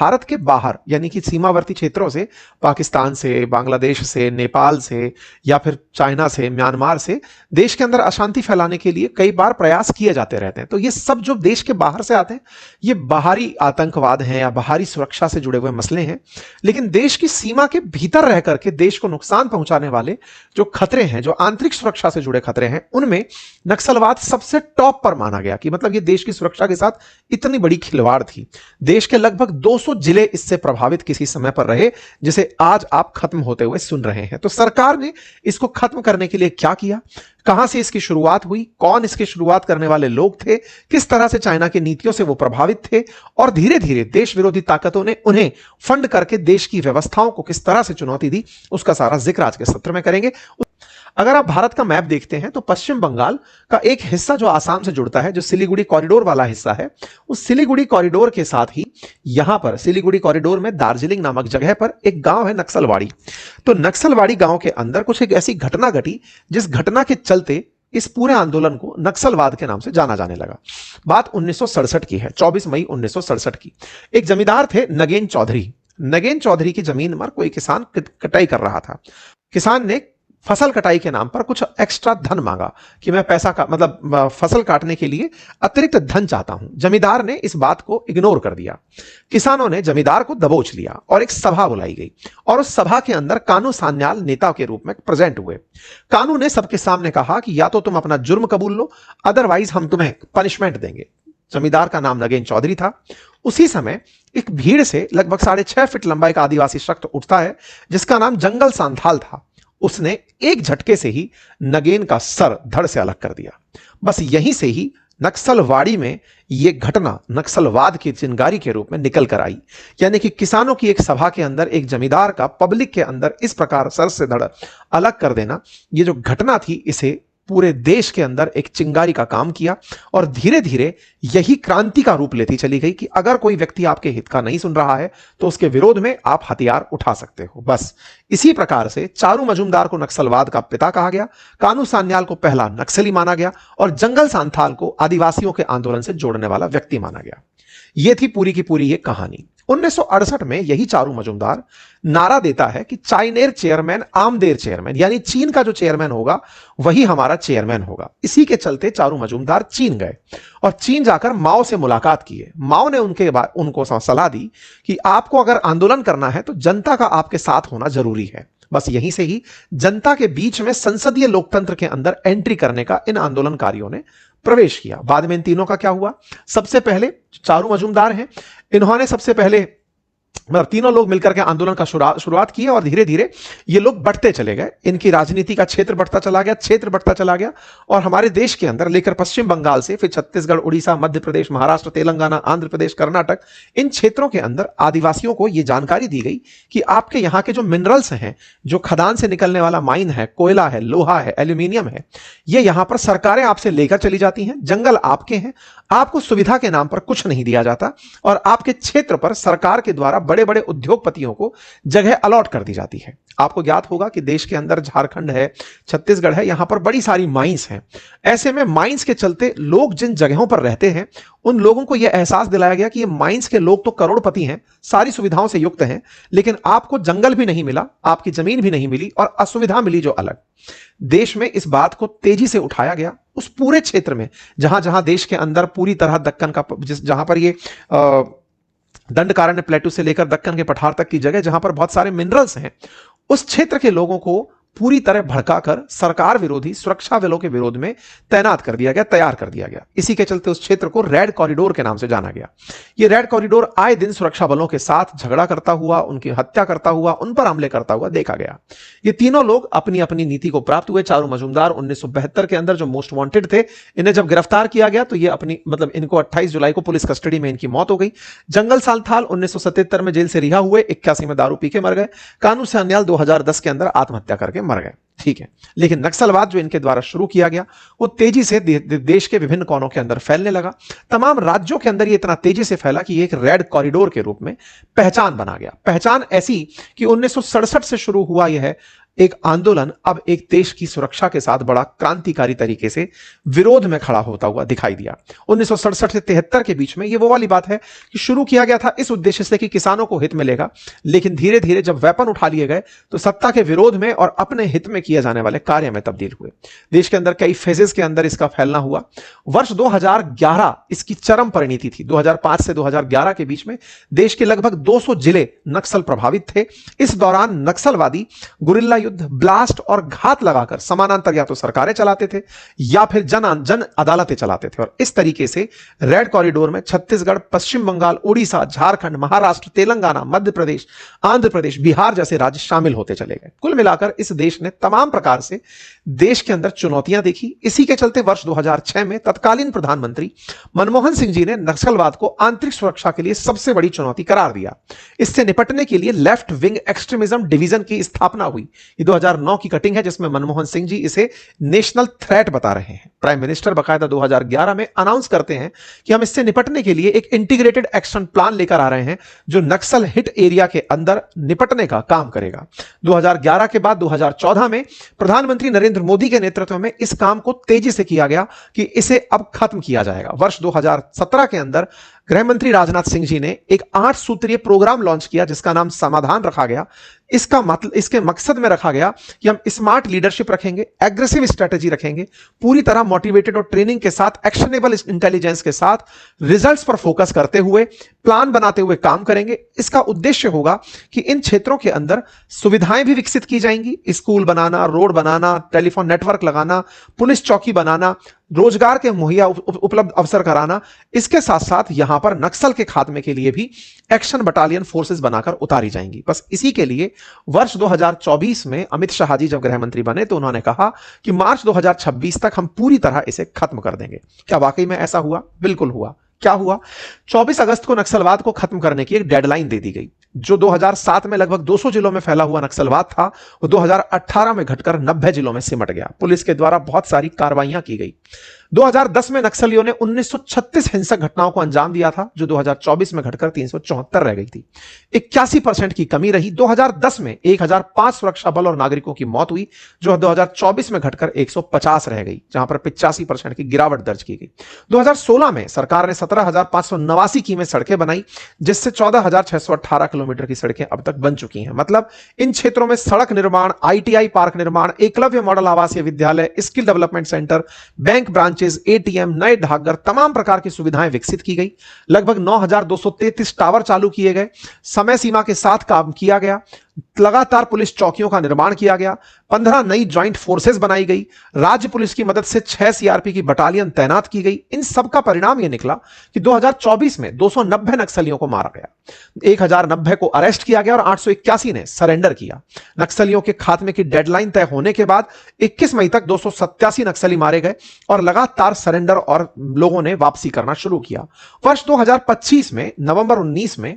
भारत के बाहर यानी कि सीमावर्ती क्षेत्रों से, पाकिस्तान से, बांग्लादेश से, नेपाल से या फिर चाइना से, म्यांमार से देश के अंदर अशांति फैलाने के लिए कई बार प्रयास किए जाते रहते हैं। तो ये सब जो देश के बाहर से आते हैं ये बाहरी आतंकवाद हैं या बाहरी सुरक्षा से जुड़े हुए मसले हैं। लेकिन देश की सीमा के भीतर रह करके देश को नुकसान पहुंचाने वाले जो खतरे हैं, जो आंतरिक सुरक्षा से जुड़े खतरे हैं, उनमें नक्सलवाद सबसे टॉप पर माना गया कि मतलब ये देश की सुरक्षा के साथ इतनी बड़ी खिलवाड़ थी। देश के लगभग 200 जिले इससे प्रभावित किसी समय पर रहे, जिसे आज आप खत्म होते हुए सुन रहे हैं। तो सरकार ने इसको खत्म करने के लिए क्या किया, कहां से इसकी शुरुआत हुई, कौन इसकी शुरुआत करने वाले लोग थे, किस तरह से चाइना की नीतियों से वो प्रभावित थे और धीरे धीरे देश विरोधी ताकतों ने उन्हें फंड करके देश की व्यवस्थाओं को किस तरह से चुनौती दी, उसका सारा जिक्र आज के सत्र में करेंगे। अगर आप भारत का मैप देखते हैं तो पश्चिम बंगाल का एक हिस्सा जो आसाम से जुड़ता है, जो सिलीगुड़ी कॉरिडोर वाला हिस्सा है, उस सिलीगुड़ी कॉरिडोर के साथ ही यहां पर सिलीगुड़ी कॉरिडोर में दार्जिलिंग नामक जगह पर एक गांव है नक्सलवाड़ी। तो नक्सलवाड़ी गांव के अंदर कुछ एक ऐसी घटना घटी जिस घटना के चलते इस पूरे आंदोलन को नक्सलवाद के नाम से जाना जाने लगा। बात 1967 की है, 24 मई 1967 की। एक जमींदार थे नगेन चौधरी। नगेन चौधरी की जमीन पर कोई किसान कटाई कर रहा था। किसान ने फसल कटाई के नाम पर कुछ एक्स्ट्रा धन मांगा कि मैं पैसा का मतलब फसल काटने के लिए अतिरिक्त धन चाहता हूं। जमींदार ने इस बात को इग्नोर कर दिया। किसानों ने जमींदार को दबोच लिया और एक सभा बुलाई गई और उस सभा के अंदर कानू सान्याल नेता के रूप में प्रेजेंट हुए। कानू ने सबके सामने कहा कि या तो तुम अपना जुर्म कबूल लो, अदरवाइज हम तुम्हें पनिशमेंट देंगे। जमींदार का नाम नगेन चौधरी था। उसी समय एक भीड़ से लगभग 6.5 फीट लंबा एक आदिवासी शख्स उठता है जिसका नाम जंगल सांथाल था। उसने एक झटके से ही नगेन का सर धड़ से अलग कर दिया। बस यहीं से ही नक्सलवाड़ी में यह घटना नक्सलवाद की चिंगारी के रूप में निकल कर आई। यानी कि किसानों की एक सभा के अंदर एक जमींदार का पब्लिक के अंदर इस प्रकार सर से धड़ अलग कर देना, यह जो घटना थी, इसे पूरे देश के अंदर एक चिंगारी का काम किया और धीरे धीरे यही क्रांति का रूप लेती चली गई कि अगर कोई व्यक्ति आपके हित का नहीं सुन रहा है तो उसके विरोध में आप हथियार उठा सकते हो। बस इसी प्रकार से चारू मजूमदार को नक्सलवाद का पिता कहा गया, कानू सान्याल को पहला नक्सली माना गया और जंगल सांथाल को आदिवासियों के आंदोलन से जोड़ने वाला व्यक्ति माना गया। यह थी पूरी की पूरी ये कहानी। 1968 में यही चारू मजूमदार नारा देता है कि चाइनेर चेयरमैन आमदेर चेयरमैन, यानी चीन का जो चेयरमैन होगा वही हमारा चेयरमैन होगा। इसी के चलते चारू मजूमदार चीन गए और चीन जाकर माओ से मुलाकात की। माओ ने उनको सलाह दी कि आपको अगर आंदोलन करना है तो जनता का आपके साथ होना जरूरी है। बस यहीं से ही जनता के बीच में संसदीय लोकतंत्र के अंदर एंट्री करने का इन आंदोलनकारियों ने प्रवेश किया। बाद में इन तीनों का क्या हुआ, सबसे पहले चारू मजूमदार हैं, इन्होंने सबसे पहले मतलब तीनों लोग मिलकर के आंदोलन का शुरुआत की और धीरे धीरे ये लोग बढ़ते चले गए। इनकी राजनीति का क्षेत्र बढ़ता चला गया और हमारे देश के अंदर लेकर पश्चिम बंगाल से फिर छत्तीसगढ़, उड़ीसा, मध्य प्रदेश, महाराष्ट्र, तेलंगाना, आंध्र प्रदेश, कर्नाटक, इन क्षेत्रों के अंदर आदिवासियों को यह जानकारी दी गई कि आपके यहाँ के जो मिनरल्स हैं, जो खदान से निकलने वाला माइन है, कोयला है, लोहा है, एल्यूमिनियम है, ये यहां पर सरकारें आपसे लेकर चली जाती हैं। जंगल आपके हैं, आपको सुविधा के नाम पर कुछ नहीं दिया जाता और आपके क्षेत्र पर सरकार के द्वारा बड़े बड़े उद्योगपतियों को जगह अलॉट कर दी जाती है। आपको ज्ञात होगा कि देश के अंदर झारखंड है, छत्तीसगढ़ है, यहां पर बड़ी सारी माइंस हैं। ऐसे में माइंस के चलते लोग जिन जगहों पर रहते हैं उन लोगों को यह एहसास दिलाया गया कि ये माइंस के लोग तो करोड़पति हैं, सारी सुविधाओं से युक्त हैं, लेकिन आपको जंगल भी नहीं मिला, आपकी जमीन भी नहीं मिली और असुविधा मिली जो अलग। देश में इस बात को तेजी से उठाया गया। उस पूरे क्षेत्र में जहां जहां देश के अंदर पूरी तरह दक्कन का जहां पर ये दंडकारण्य प्लेटू से लेकर दक्कन के पठार तक की जगह जहां पर बहुत सारे मिनरल्स हैं, उस क्षेत्र के लोगों को पूरी तरह भड़काकर सरकार विरोधी सुरक्षा बलों के विरोध में तैनात कर दिया गया, तैयार कर दिया गया। इसी के चलते उस क्षेत्र को रेड कॉरिडोर के नाम से जाना गया। यह रेड कॉरिडोर आए दिन सुरक्षा बलों के साथ झगड़ा करता हुआ, उनकी हत्या करता हुआ, उन पर हमले करता हुआ देखा गया। ये तीनों लोग अपनी अपनी नीति को प्राप्त हुए। चारू मजूमदार 1972 के अंदर जो मोस्ट वांटेड थे, इन्हें जब गिरफ्तार किया गया तो ये अपनी इनको 28 जुलाई को पुलिस कस्टडी में इनकी मौत हो गई। जंगल सांथाल 1977 में जेल से रिहा हुए, 81 में दारू पी के मर गए। कानू सान्याल 2010 के अंदर आत्महत्या करके मर गए। ठीक है, लेकिन नक्सलवाद जो इनके द्वारा शुरू किया गया वो तेजी से देश के विभिन्न कोनों के अंदर फैलने लगा। तमाम राज्यों के अंदर ये इतना तेजी से फैला कि एक रेड कॉरिडोर के रूप में पहचान बना गया। पहचान ऐसी कि 1967 से शुरू हुआ यह एक आंदोलन अब एक देश की सुरक्षा के साथ बड़ा क्रांतिकारी तरीके से विरोध में खड़ा होता हुआ दिखाई दिया। 1967 से 73 के बीच में ये वो वाली बात है कि शुरू किया गया था इस उद्देश्य से कि किसानों को हित मिलेगा, लेकिन धीरे धीरे जब वेपन उठा लिए गए तो सत्ता के विरोध में और अपने हित में किए जाने वाले कार्य में तब्दील हुए। देश के अंदर कई फेजेस के अंदर इसका फैलना हुआ। वर्ष 2011 इसकी चरम परिणति थी। 2005 से 2011 के बीच में देश के लगभग 200 जिले नक्सल प्रभावित थे। इस दौरान नक्सलवादी गुरिल्ला युद्ध, ब्लास्ट और घात लगाकर समानांतर या तो सरकारें चलाते थे या फिर जन अदालतें चलाते थे। और इस तरीके से रेड कॉरिडोर में छत्तीसगढ़, पश्चिम बंगाल, उड़ीसा, झारखंड, महाराष्ट्र, तेलंगाना, मध्य प्रदेश, आंध्र प्रदेश, बिहार जैसे राज्य शामिल होते चले गए। कुल मिलाकर इस देश ने तमाम प्रकार से देश के अंदर चुनौतियां देखी। इसी के चलते वर्ष 2006 में तत्कालीन प्रधानमंत्री मनमोहन सिंह जी ने नक्सलवाद को आंतरिक सुरक्षा के लिए सबसे बड़ी चुनौती करार दिया। इससे निपटने के लिए लेफ्ट विंग एक्सट्रीमिज्म डिवीजन की स्थापना हुई। ये 2009 की कटिंग है जिसमें मनमोहन सिंह जी इसे नेशनल थ्रेट बता रहे हैं। प्राइम मिनिस्टर बकायदा 2011 में अनाउंस करते हैं कि हम इससे निपटने के लिए एक इंटीग्रेटेड एक्शन प्लान लेकर आ रहे हैं जो नक्सल हिट एरिया के अंदर निपटने का काम करेगा। 2011 के बाद 2014 में प्रधानमंत्री नरेंद्र मोदी के नेतृत्व में इस काम को तेजी से किया गया कि इसे अब खत्म किया जाएगा। वर्ष 2017 के अंदर गृह मंत्री राजनाथ सिंह जी ने एक 8 सूत्रीय प्रोग्राम लॉन्च किया जिसका नाम समाधान रखा गया। इसके मकसद में रखा गया कि हम स्मार्ट लीडरशिप रखेंगे, एग्रेसिव स्ट्रेटेजी रखेंगे, पूरी तरह मोटिवेटेड और ट्रेनिंग के साथ, एक्शनेबल इंटेलिजेंस के साथ, रिजल्ट्स पर फोकस करते हुए, प्लान बनाते हुए काम करेंगे। इसका उद्देश्य होगा कि इन क्षेत्रों के अंदर सुविधाएं भी विकसित की जाएंगी, स्कूल बनाना, रोड बनाना, टेलीफोन नेटवर्क लगाना, पुलिस चौकी बनाना, रोजगार के मुहैया उपलब्ध अवसर कराना। इसके साथ साथ यहां पर नक्सल के खात्मे के लिए भी एक्शन बटालियन फोर्सेस बनाकर उतारी जाएंगी। बस इसी के लिए वर्ष 2024 में अमित शाह जी जब गृह मंत्री बने तो उन्होंने कहा कि मार्च 2026 तक हम पूरी तरह इसे खत्म कर देंगे। क्या वाकई में ऐसा हुआ? बिल्कुल हुआ। क्या हुआ? 24 अगस्त को नक्सलवाद को खत्म करने की एक डेडलाइन दे दी गई। जो 2007 में लगभग 200 जिलों में फैला हुआ नक्सलवाद था वो 2018 में घटकर 90 जिलों में सिमट गया। पुलिस के द्वारा बहुत सारी कार्रवाइयां की गई। 2010 में नक्सलियों ने 1936 हिंसक घटनाओं को अंजाम दिया था जो 2024 में घटकर 374 रह गई थी। 81% की कमी रही। 2010 में 1005 सुरक्षा बल और नागरिकों की मौत हुई जो 2024 में घटकर 150 रह गई, जहां पर 85% की गिरावट दर्ज की गई। 2016 में सरकार ने 17,589 कीमी सड़कें बनाई जिससे 14,618 किलोमीटर की सड़कें अब तक बन चुकी हैं। मतलब इन क्षेत्रों में सड़क निर्माण, ITI पार्क निर्माण, एकलव्य मॉडल आवासीय विद्यालय, skill development centre, bank branch, ATM, नए डाकघर, तमाम प्रकार की सुविधाएं विकसित की गई। लगभग 9,233 टावर चालू किए गए। समय सीमा के साथ काम किया गया। लगातार पुलिस चौकियों का निर्माण किया गया। 15 नई ज्वाइंट फोर्सेस बनाई गई। राज्य पुलिस की मदद से 6 CRP की बटालियन तैनात की गई। इन सब का परिणाम यह निकला कि 2024 में 290 नक्सलियों को मारा गया, 1090 को अरेस्ट किया गया और 881 ने सरेंडर किया। नक्सलियों के खात्मे की डेडलाइन तय होने के बाद 21 मई तक 287 नक्सली मारे गए और लगातार सरेंडर और लोगों ने वापसी करना शुरू किया। वर्ष 2025 में नवंबर 19 में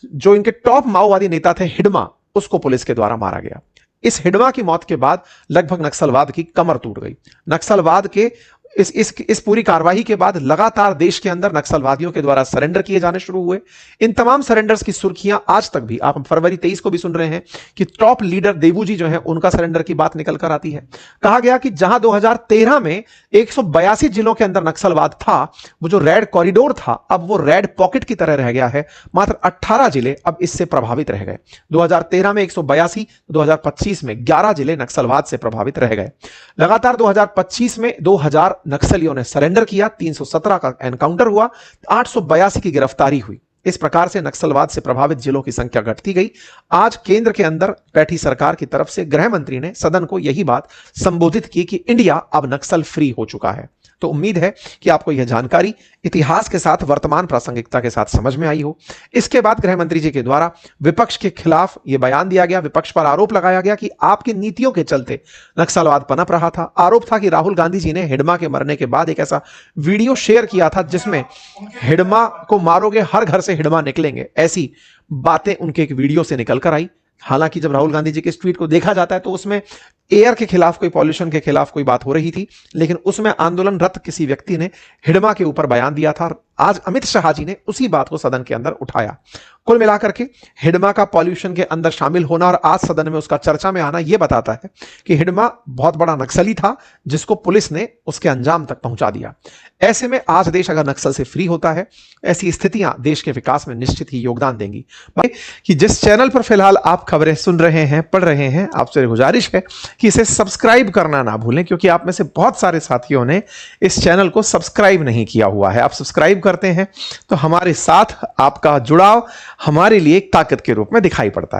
जो इनके टॉप माओवादी नेता थे हिडमा, उसको पुलिस के द्वारा मारा गया। इस हिडमा की मौत के बाद लगभग नक्सलवाद की कमर टूट गई। नक्सलवाद के इस पूरी कार्रवाई के बाद लगातार देश के अंदर नक्सलवादियों के द्वारा सरेंडर किए जाने शुरू हुए। इन तमाम सरेंडर्स की सुर्खियां आज तक भी, आप फरवरी 23 को भी सुन रहे हैं कि टॉप लीडर देवू जी जो हैं उनका सरेंडर की बात निकल कर आती है। कहा गया कि जहां 2013 में 182 जिलों के अंदर नक्सलवाद था, वो जो रेड कॉरिडोर था अब वो रेड पॉकेट की तरह रह गया है। मात्र 18 जिले अब इससे प्रभावित रह गए। 2013 में 182, 2025 में 11 जिले नक्सलवाद से प्रभावित रह गए। लगातार 2025 में 2000 नक्सलियों ने सरेंडर किया, 317 का एनकाउंटर हुआ, 882 की गिरफ्तारी हुई। इस प्रकार से नक्सलवाद से प्रभावित जिलों की संख्या घटती गई। आज केंद्र के अंदर बैठी सरकार की तरफ से गृह मंत्री ने सदन को यही बात संबोधित की कि इंडिया अब नक्सल फ्री हो चुका है। तो उम्मीद है कि आपको यह जानकारी इतिहास के साथ वर्तमान प्रासंगिकता के साथ समझ में आई हो। इसके बाद गृह मंत्री जी के द्वारा विपक्ष के खिलाफ यह बयान दिया गया, विपक्ष पर आरोप लगाया गया कि आपकी नीतियों के चलते नक्सलवाद पनप रहा था। आरोप था कि राहुल गांधी जी ने हिडमा के मरने के बाद एक ऐसा वीडियो शेयर किया था जिसमें हिडमा को मारोगे हर घर से हिडमा निकलेंगे, ऐसी बातें उनके एक वीडियो से निकल कर आई। हालांकि जब राहुल गांधी जी के इस ट्वीट को देखा जाता है तो उसमें एयर के खिलाफ, कोई पॉल्यूशन के खिलाफ कोई बात हो रही थी, लेकिन उसमें आंदोलनरत किसी व्यक्ति ने हिडमा के ऊपर बयान दिया था। आज अमित शाह जी ने उसी बात को सदन के अंदर उठाया। कुल मिलाकर के हिडमा का पॉल्यूशन के अंदर शामिल होना और आज सदन में उसका चर्चा में आना यह बताता है कि हिडमा बहुत बड़ा नक्सली था जिसको पुलिस ने उसके अंजाम तक पहुंचा दिया। ऐसे में आज देश अगर नक्सल से फ्री होता है, ऐसी स्थितियां देश के विकास में निश्चित ही योगदान देंगी। कि जिस चैनल पर फिलहाल आप खबरें सुन रहे हैं, पढ़ रहे हैं, आपसे गुजारिश है कि इसे सब्सक्राइब करना ना भूलें, क्योंकि आप में से बहुत सारे साथियों ने इस चैनल को सब्सक्राइब नहीं किया हुआ है। आप सब्सक्राइब करते हैं तो हमारे साथ आपका जुड़ाव हमारे लिए एक ताकत के रूप में दिखाई पड़ता है।